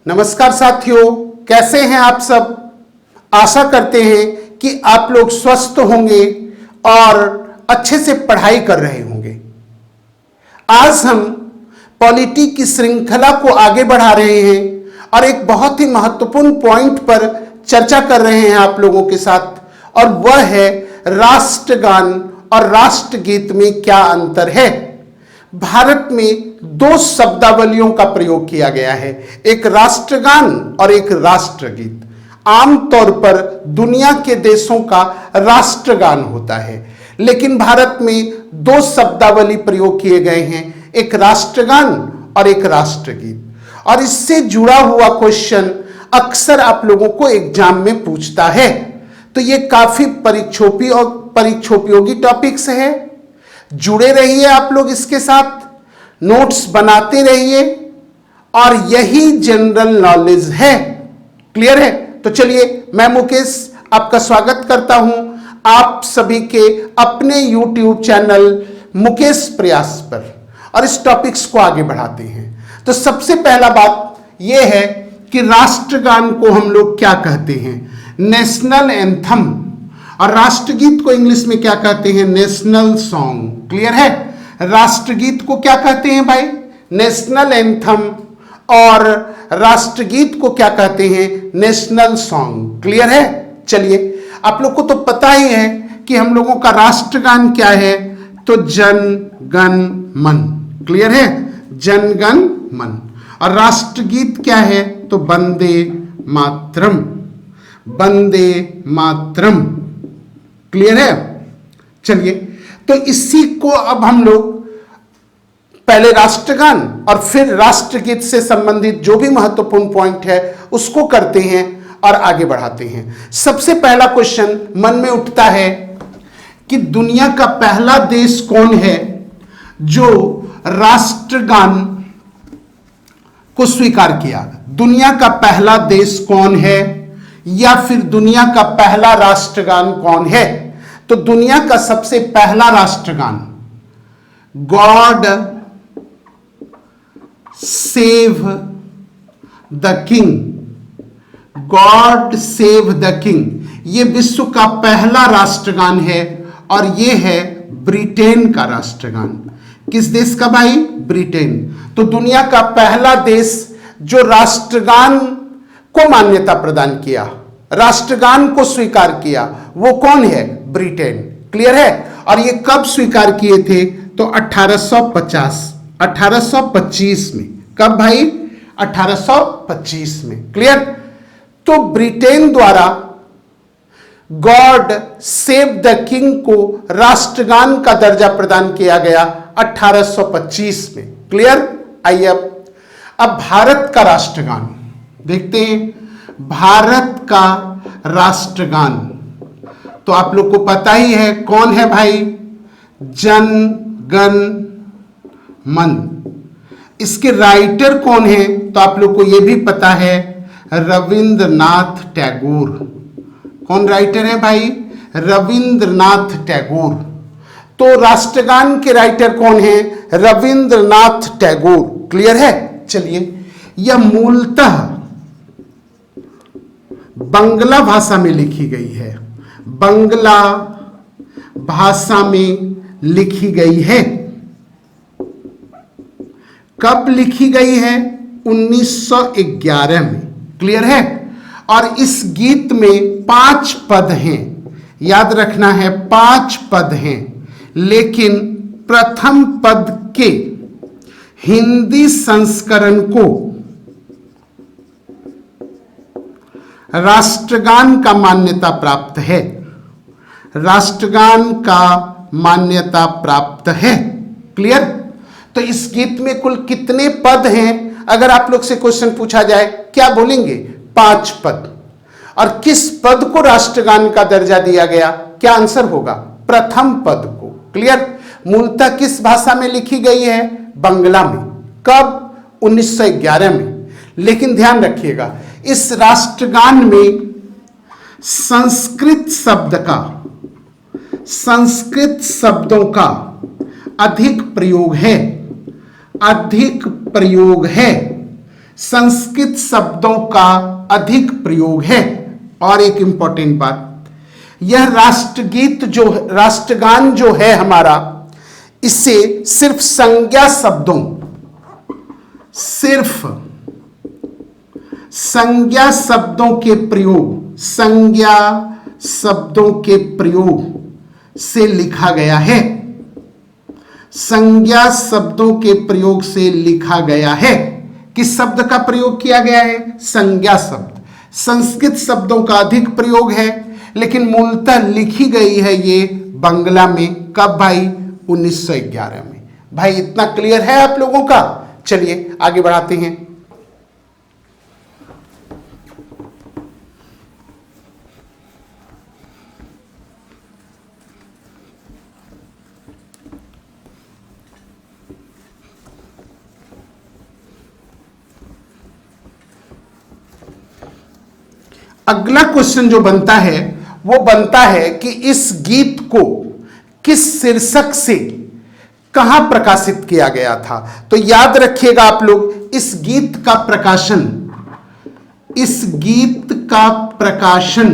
नमस्कार साथियों, कैसे हैं आप सब। आशा करते हैं कि आप लोग स्वस्थ होंगे और अच्छे से पढ़ाई कर रहे होंगे। आज हम पॉलिटी की श्रृंखला को आगे बढ़ा रहे हैं और एक बहुत ही महत्वपूर्ण पॉइंट पर चर्चा कर रहे हैं आप लोगों के साथ, और वह है राष्ट्रगान और राष्ट्रगीत में क्या अंतर है। भारत में दो शब्दावलियों का प्रयोग किया गया है, एक राष्ट्रगान और एक राष्ट्रगीत। आमतौर पर दुनिया के देशों का राष्ट्रगान होता है, लेकिन भारत में दो शब्दावली प्रयोग किए गए हैं, एक राष्ट्रगान और एक राष्ट्रगीत। और इससे जुड़ा हुआ क्वेश्चन अक्सर आप लोगों को एग्जाम में पूछता है, तो ये काफी परीक्षोपयोगी टॉपिक्स है। जुड़े रहिए आप लोग इसके साथ, नोट्स बनाते रहिए, और यही जनरल नॉलेज है। क्लियर है? तो चलिए, मैं मुकेश आपका स्वागत करता हूं आप सभी के अपने YouTube चैनल मुकेश प्रयास पर, और इस टॉपिक्स को आगे बढ़ाते हैं। तो सबसे पहला बात यह है कि राष्ट्रगान को हम लोग क्या कहते हैं? National anthem. और राष्ट्रगीत को इंग्लिश में क्या कहते हैं? National song. क्लियर है? राष्ट्रगीत को क्या कहते हैं भाई? National anthem. और राष्ट्रगीत को क्या कहते हैं? National song. क्लियर है? चलिए, आप लोग को तो पता ही है कि हम लोगों का राष्ट्रगान क्या है, तो जन गण मन। क्लियर है? जन गण मन। और राष्ट्रगीत क्या है? तो वंदे मातरम। वंदे मातरम। क्लियर है? चलिए, तो इसी को अब हम लोग पहले राष्ट्रगान और फिर राष्ट्रगीत से संबंधित जो भी महत्वपूर्ण पॉइंट है उसको करते हैं और आगे बढ़ाते हैं। सबसे पहला क्वेश्चन मन में उठता है कि दुनिया का पहला देश कौन है जो राष्ट्रगान को स्वीकार किया? दुनिया का पहला देश कौन है, या फिर दुनिया का पहला राष्ट्रगान कौन है? तो दुनिया का सबसे पहला राष्ट्रगान God save the king, God save the king, ये विश्व का पहला राष्ट्रगान है, और ये है ब्रिटेन का राष्ट्रगान। किस देश का भाई? ब्रिटेन। तो दुनिया का पहला देश जो राष्ट्रगान को मान्यता प्रदान किया, राष्ट्रगान को स्वीकार किया, वो कौन है? ब्रिटेन। क्लियर है? और ये कब स्वीकार किए थे? तो 1825 में। कब भाई? 1825 में। क्लियर? तो ब्रिटेन द्वारा गॉड सेव द किंग को राष्ट्रगान का दर्जा प्रदान किया गया 1825 में। क्लियर? आइए अब भारत का राष्ट्रगान देखते हैं। भारत का राष्ट्रगान तो आप लोग को पता ही है कौन है भाई? जन गण मन। इसके राइटर कौन है? तो आप लोग को यह भी पता है, रविंद्रनाथ टैगोर। कौन राइटर है भाई? रविंद्रनाथ टैगोर। तो राष्ट्रगान के राइटर कौन है? रविंद्रनाथ टैगोर। क्लियर है? चलिए, यह मूलतः बंगला भाषा में लिखी गई है। बंगला भाषा में लिखी गई है। कब लिखी गई है? 1911 में। क्लियर है? और इस गीत में 5 पद हैं, याद रखना है 5 पद हैं, लेकिन प्रथम पद के हिंदी संस्करण को राष्ट्रगान का मान्यता प्राप्त है। राष्ट्रगान का मान्यता प्राप्त है। क्लियर? तो इस गीत में कुल कितने पद हैं? अगर आप लोग से क्वेश्चन पूछा जाए, क्या बोलेंगे? 5 पद। और किस पद को राष्ट्रगान का दर्जा दिया गया? क्या आंसर होगा? प्रथम पद को। क्लियर? मूलतः किस भाषा में लिखी गई है? बंगला में। कब? 1911 में। लेकिन ध्यान रखिएगा, इस राष्ट्रगान में संस्कृत शब्दों का अधिक प्रयोग है। संस्कृत शब्दों का अधिक प्रयोग है। और एक इंपॉर्टेंट बात, यह राष्ट्रगीत जो राष्ट्रगान जो है हमारा, इसे सिर्फ संज्ञा शब्दों के प्रयोग से लिखा गया है। संज्ञा शब्दों के प्रयोग से लिखा गया है। किस शब्द का प्रयोग किया गया है? संज्ञा शब्द। संस्कृत शब्दों का अधिक प्रयोग है, लेकिन मूलतः लिखी गई है ये बांग्ला में। कब भाई? 1911 में। भाई इतना क्लियर है आप लोगों का? चलिए आगे बढ़ाते हैं। अगला क्वेश्चन जो बनता है वो बनता है कि इस गीत को किस शीर्षक से कहां प्रकाशित किया गया था। तो याद रखिएगा आप लोग, इस गीत का प्रकाशन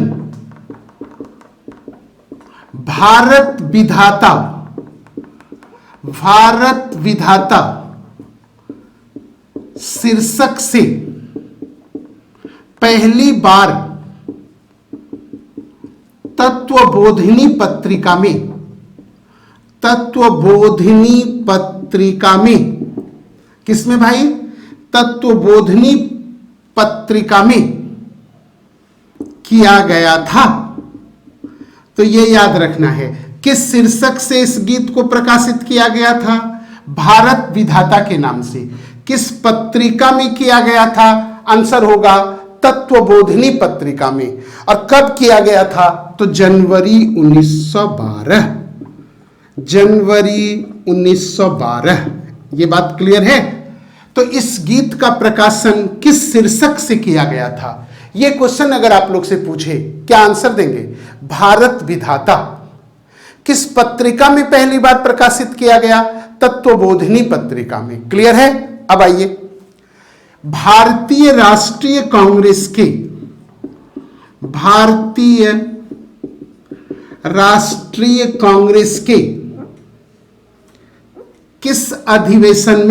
भारत विधाता शीर्षक से पहली बार तत्वबोधिनी पत्रिका में किसमें भाई? तत्वबोधिनी पत्रिका में किया गया था। तो ये याद रखना है, किस शीर्षक से इस गीत को प्रकाशित किया गया था? भारत विधाता के नाम से। किस पत्रिका में किया गया था? आंसर होगा तत्वबोधिनी पत्रिका में। और कब किया गया था? तो जनवरी 1912। ये बात क्लियर है? तो इस गीत का प्रकाशन किस शीर्षक से किया गया था? ये क्वेश्चन अगर आप लोग से पूछे, क्या आंसर देंगे? भारत विधाता। किस पत्रिका में पहली बार प्रकाशित किया गया? तत्वबोधिनी पत्रिका में। क्लियर है? अब आइए, भारतीय राष्ट्रीय कांग्रेस के किस अधिवेशन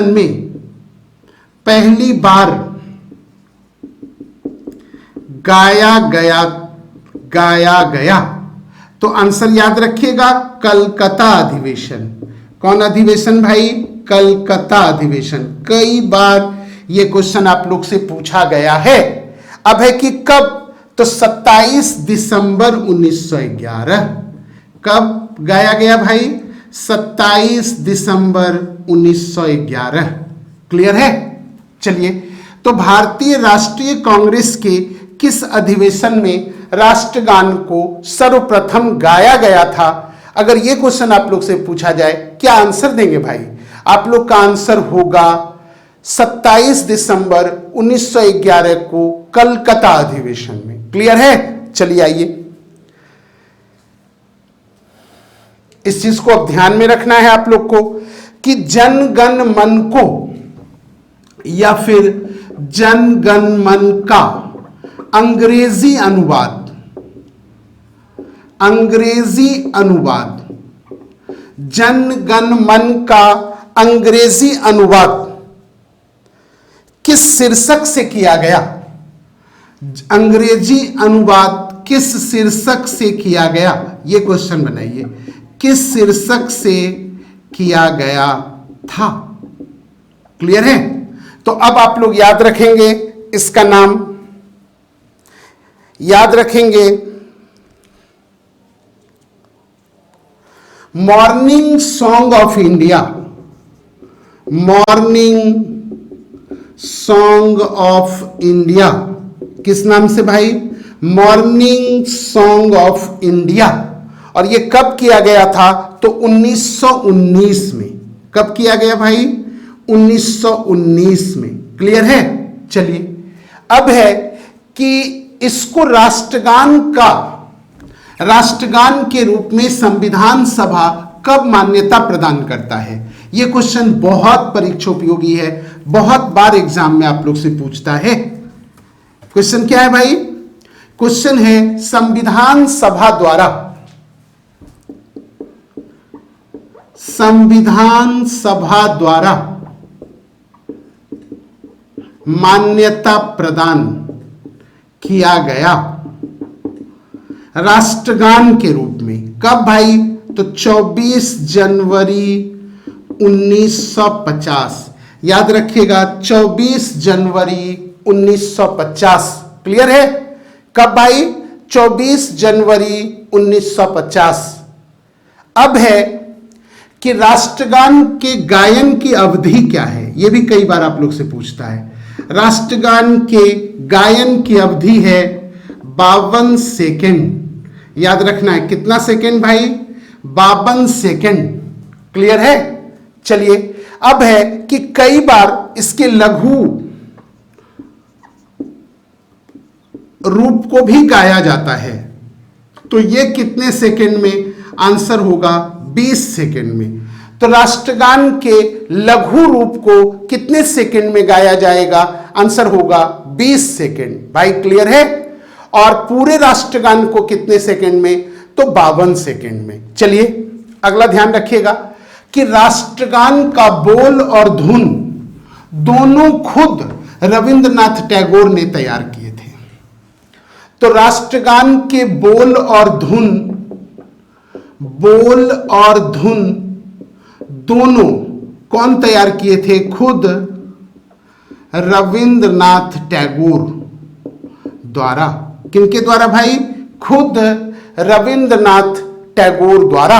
में पहली बार गाया गया? तो आंसर याद रखिएगा, कलकत्ता अधिवेशन। कौन अधिवेशन भाई? कलकत्ता अधिवेशन। कई बार ये क्वेश्चन आप लोग से पूछा गया है। अब है कि कब? तो 27 दिसंबर 1911। कब गाया गया भाई? 27 दिसंबर 1911। क्लियर है? चलिए, तो भारतीय राष्ट्रीय कांग्रेस के किस अधिवेशन में राष्ट्रगान को सर्वप्रथम गाया गया था? अगर ये क्वेश्चन आप लोग से पूछा जाए, क्या आंसर देंगे भाई? आप लोग का आंसर होगा 27 दिसंबर 1911 को कलकत्ता अधिवेशन में। क्लियर है? चलिए आइए, इस चीज को अब ध्यान में रखना है आप लोग को कि जन गण मन को या फिर जन गण मन का अंग्रेजी अनुवाद, जन गण मन का अंग्रेजी अनुवाद किस शीर्षक से किया गया? अंग्रेजी अनुवाद किस शीर्षक से किया गया? यह क्वेश्चन बनाइए, किस शीर्षक से किया गया था? क्लियर है? तो अब आप लोग याद रखेंगे, इसका नाम याद रखेंगे, morning song of India. Morning song of India किस नाम से भाई? Morning song of India. और ये कब किया गया था? तो 1919 में। कब किया गया भाई? 1919 में। क्लियर है? चलिए, अब है कि इसको राष्ट्रगान के रूप में संविधान सभा कब मान्यता प्रदान करता है? यह क्वेश्चन बहुत परीक्षा उपयोगी है, बहुत बार एग्जाम में आप लोग से पूछता है। क्वेश्चन क्या है भाई? क्वेश्चन है संविधान सभा द्वारा मान्यता प्रदान किया गया राष्ट्रगान के रूप में कब भाई? तो 24 जनवरी 1950। याद रखिएगा 24 जनवरी 1950। क्लियर है? कब भाई? 24 जनवरी 1950। अब है कि राष्ट्रगान के गायन की अवधि क्या है? यह भी कई बार आप लोग से पूछता है। राष्ट्रगान के गायन की अवधि है 52 सेकेंड। याद रखना है कितना सेकेंड भाई? 52 सेकेंड। क्लियर है? चलिए, अब है कि कई बार इसके लघु रूप को भी गाया जाता है, तो यह कितने सेकेंड में? आंसर होगा 20 सेकेंड में। तो राष्ट्रगान के लघु रूप को कितने सेकेंड में गाया जाएगा? आंसर होगा 20 सेकेंड। भाई क्लियर है? और पूरे राष्ट्रगान को कितने सेकेंड में? तो 52 सेकेंड में। चलिए अगला ध्यान रखिएगा कि राष्ट्रगान का बोल और धुन दोनों खुद रविंद्रनाथ टैगोर ने तैयार किए थे। तो राष्ट्रगान के बोल और धुन दोनों कौन तैयार किए थे? खुद रविंद्रनाथ टैगोर द्वारा। किनके द्वारा भाई? खुद रविंद्रनाथ टैगोर द्वारा।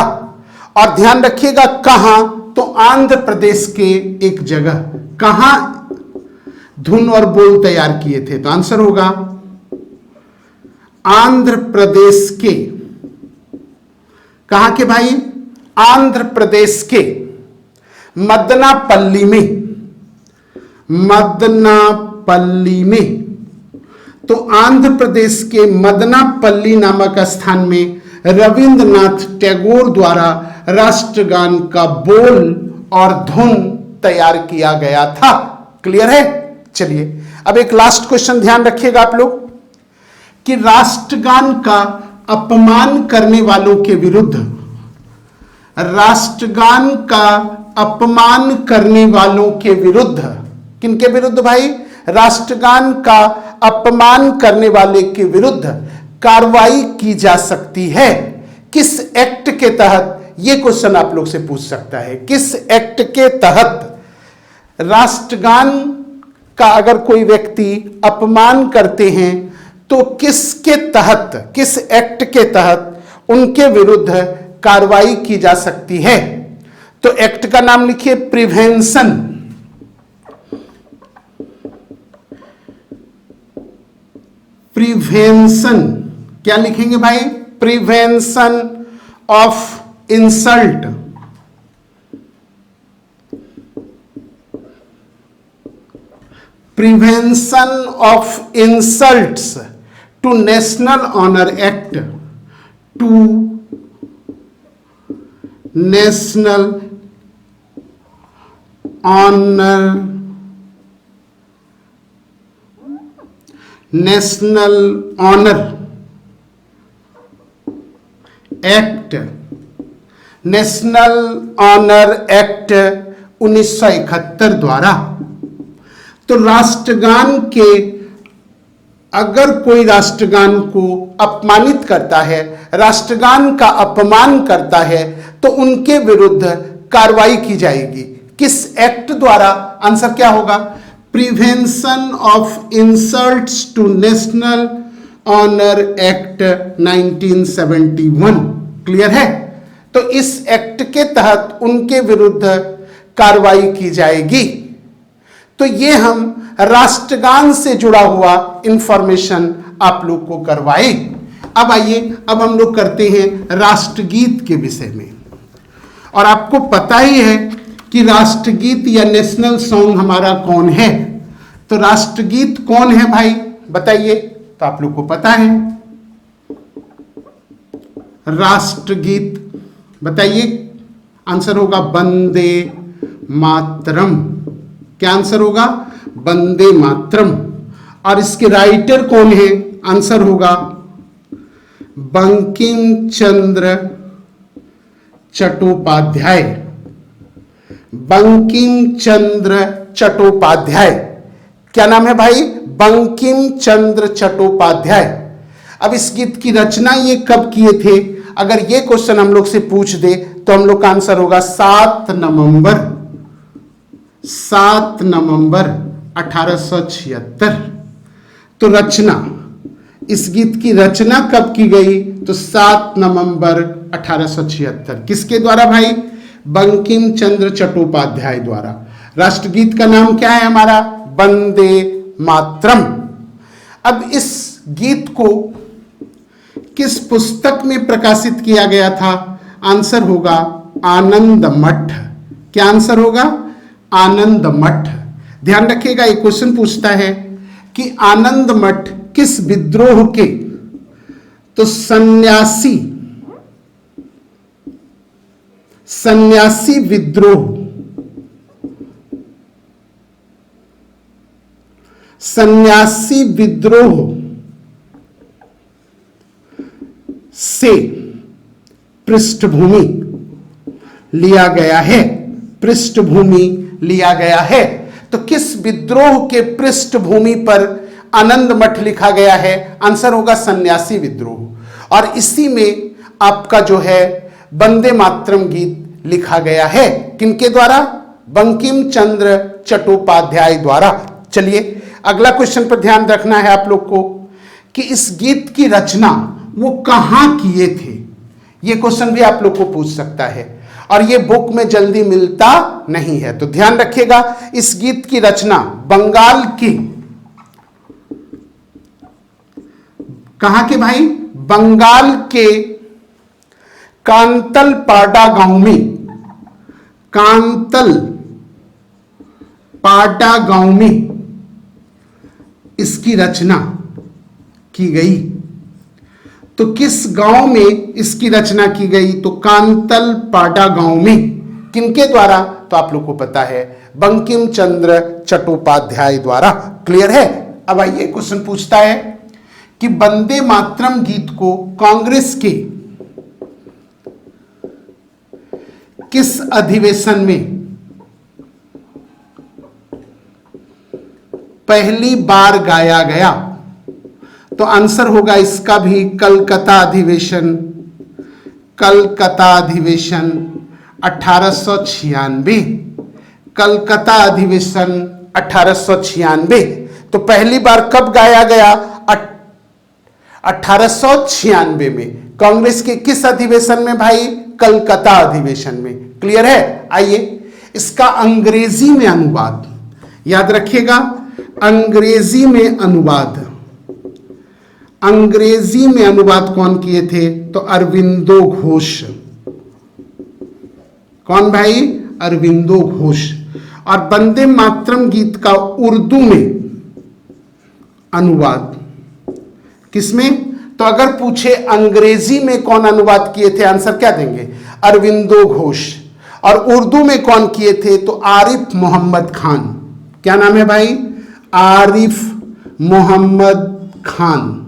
और ध्यान रखिएगा कहां? तो आंध्र प्रदेश के एक जगह। कहां धुन और बोल तैयार किए थे? तो आंसर होगा आंध्र प्रदेश के। कहां के भाई? आंध्र प्रदेश के मदनापल्ली में। तो आंध्र प्रदेश के मदनापल्ली नामक स्थान में रविंद्रनाथ टैगोर द्वारा राष्ट्रगान का बोल और धुन तैयार किया गया था। क्लियर है? चलिए अब एक लास्ट क्वेश्चन ध्यान रखिएगा आप लोग कि राष्ट्रगान का अपमान करने वालों के विरुद्ध, राष्ट्रगान का अपमान करने वालों के विरुद्ध, किनके विरुद्ध भाई? राष्ट्रगान का अपमान करने वाले के विरुद्ध कार्रवाई की जा सकती है। किस एक्ट के तहत? यह क्वेश्चन आप लोग से पूछ सकता है। किस एक्ट के तहत राष्ट्रगान का अगर कोई व्यक्ति अपमान करते हैं तो किसके तहत, किस एक्ट के तहत उनके विरुद्ध कार्रवाई की जा सकती है? तो एक्ट का नाम लिखिए प्रिवेंशन क्या लिखेंगे भाई? Prevention of insult. Prevention of insults to national honour act, to national honour act, national honour act 1971 द्वारा। तो राष्ट्रगान के, अगर कोई राष्ट्रगान को अपमानित करता है, राष्ट्रगान का अपमान करता है, तो उनके विरुद्ध कार्रवाई की जाएगी। किस एक्ट द्वारा? आंसर क्या होगा? Prevention of insults to national honour act 1971। Clear है? तो इस एक्ट के तहत उनके विरुद्ध कार्रवाई की जाएगी। तो ये हम राष्ट्रगान से जुड़ा हुआ इंफॉर्मेशन आप लोग को करवाए। अब आइए, अब हम लोग करते हैं राष्ट्रगीत के विषय में। और आपको पता ही है कि राष्ट्रगीत या नेशनल सॉन्ग हमारा कौन है। तो राष्ट्रगीत कौन है भाई बताइए? तो आप लोग को पता है राष्ट्रगीत, बताइए आंसर होगा वंदे मातरम। क्या आंसर होगा? वंदे मातरम। और इसके राइटर कौन है? आंसर होगा बंकिम चंद्र चट्टोपाध्याय। बंकिम चंद्र चट्टोपाध्याय। क्या नाम है भाई? बंकिम चंद्र चट्टोपाध्याय। अब इस गीत की रचना ये कब किए थे? अगर ये क्वेश्चन हम लोग से पूछ दे तो हम लोग का आंसर होगा 7 नवंबर 1876। तो रचना, इस गीत की रचना कब की गई? तो 7 नवंबर 1876। किसके द्वारा भाई? बंकिम चंद्र चट्टोपाध्याय द्वारा। राष्ट्रगीत का नाम क्या है हमारा? वंदे मातरम। अब इस गीत को किस पुस्तक में प्रकाशित किया गया था? आंसर होगा आनंद मठ। क्या आंसर होगा? आनंद मठ। ध्यान रखिएगा, एक क्वेश्चन पूछता है कि आनंद मठ किस विद्रोह के? तो सन्यासी विद्रोह, सन्यासी विद्रोह से पृष्ठभूमि लिया गया है। पृष्ठभूमि लिया गया है। तो किस विद्रोह के पृष्ठभूमि पर आनंद मठ लिखा गया है? आंसर होगा सन्यासी विद्रोह। और इसी में आपका जो है वंदे मातरम गीत लिखा गया है। किनके द्वारा? बंकिम चंद्र चट्टोपाध्याय द्वारा। चलिए अगला क्वेश्चन पर ध्यान रखना है आप लोग को कि इस गीत की रचना वो कहां किए थे। ये क्वेश्चन भी आप लोग को पूछ सकता है और ये बुक में जल्दी मिलता नहीं है। तो ध्यान रखिएगा, इस गीत की रचना बंगाल की, कहां के भाई? बंगाल के कांतल पाडा गांव में, कांतल पाडा गांव में इसकी रचना की गई। तो किस गांव में इसकी रचना की गई? तो कांतल पाडा गांव में। किनके द्वारा? तो आप लोग को पता है बंकिम चंद्र चट्टोपाध्याय द्वारा। क्लियर है? अब आइए क्वेश्चन पूछता है कि वंदे मातरम गीत को कांग्रेस के किस अधिवेशन में पहली बार गाया गया? तो आंसर होगा इसका भी कलकत्ता अधिवेशन। कलकत्ता अधिवेशन 1896। कलकत्ता अधिवेशन 1896। तो पहली बार कब गाया गया? 1896 में। कांग्रेस के किस अधिवेशन में भाई? कलकत्ता अधिवेशन में। क्लियर है? आइए इसका अंग्रेजी में अनुवाद याद रखिएगा। अंग्रेजी में अनुवाद, अंग्रेजी में अनुवाद कौन किए थे? तो अरविंदो घोष। कौन भाई? अरविंदो घोष। और वंदे मातरम गीत का उर्दू में अनुवाद किसमें? तो अगर पूछे अंग्रेजी में कौन अनुवाद किए थे, आंसर क्या देंगे? अरविंदो घोष। और उर्दू में कौन किए थे? तो आरिफ मोहम्मद खान। क्या नाम है भाई? आरिफ मोहम्मद खान।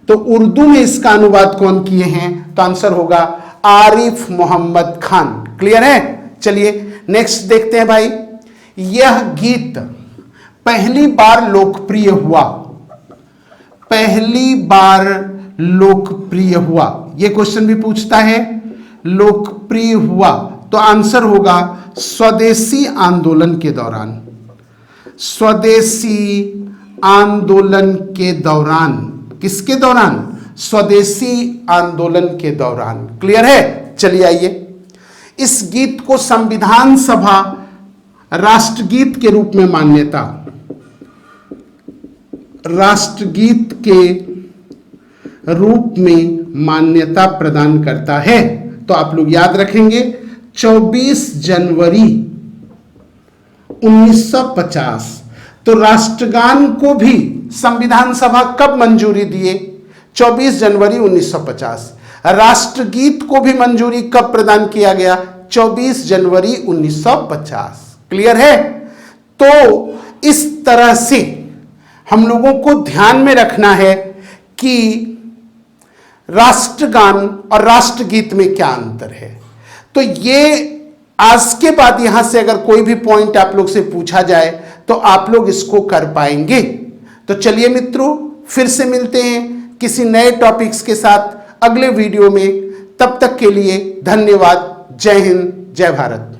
तो उर्दू में इसका अनुवाद कौन किए हैं? तो आंसर होगा आरिफ मोहम्मद खान। क्लियर है? चलिए नेक्स्ट देखते हैं भाई। यह गीत पहली बार लोकप्रिय हुआ, पहली बार लोकप्रिय हुआ, यह क्वेश्चन भी पूछता है। लोकप्रिय हुआ तो आंसर होगा स्वदेशी आंदोलन के दौरान। स्वदेशी आंदोलन के दौरान। किसके दौरान? स्वदेशी आंदोलन के दौरान। क्लियर है? चलिए आइए, इस गीत को संविधान सभा राष्ट्रगीत के रूप में मान्यता, राष्ट्रगीत के रूप में मान्यता प्रदान करता है। तो आप लोग याद रखेंगे 24 जनवरी 1950। तो राष्ट्रगान को भी संविधान सभा कब मंजूरी दिए? 24 जनवरी 1950। राष्ट्रगीत को भी मंजूरी कब प्रदान किया गया? 24 जनवरी 1950। क्लियर है? तो इस तरह से हम लोगों को ध्यान में रखना है कि राष्ट्रगान और राष्ट्रगीत में क्या अंतर है। तो ये आज के बाद यहां से अगर कोई भी पॉइंट आप लोग से पूछा जाए तो आप लोग इसको कर पाएंगे। तो चलिए मित्रों, फिर से मिलते हैं किसी नए टॉपिक्स के साथ अगले वीडियो में। तब तक के लिए धन्यवाद। जय हिंद, जय भारत।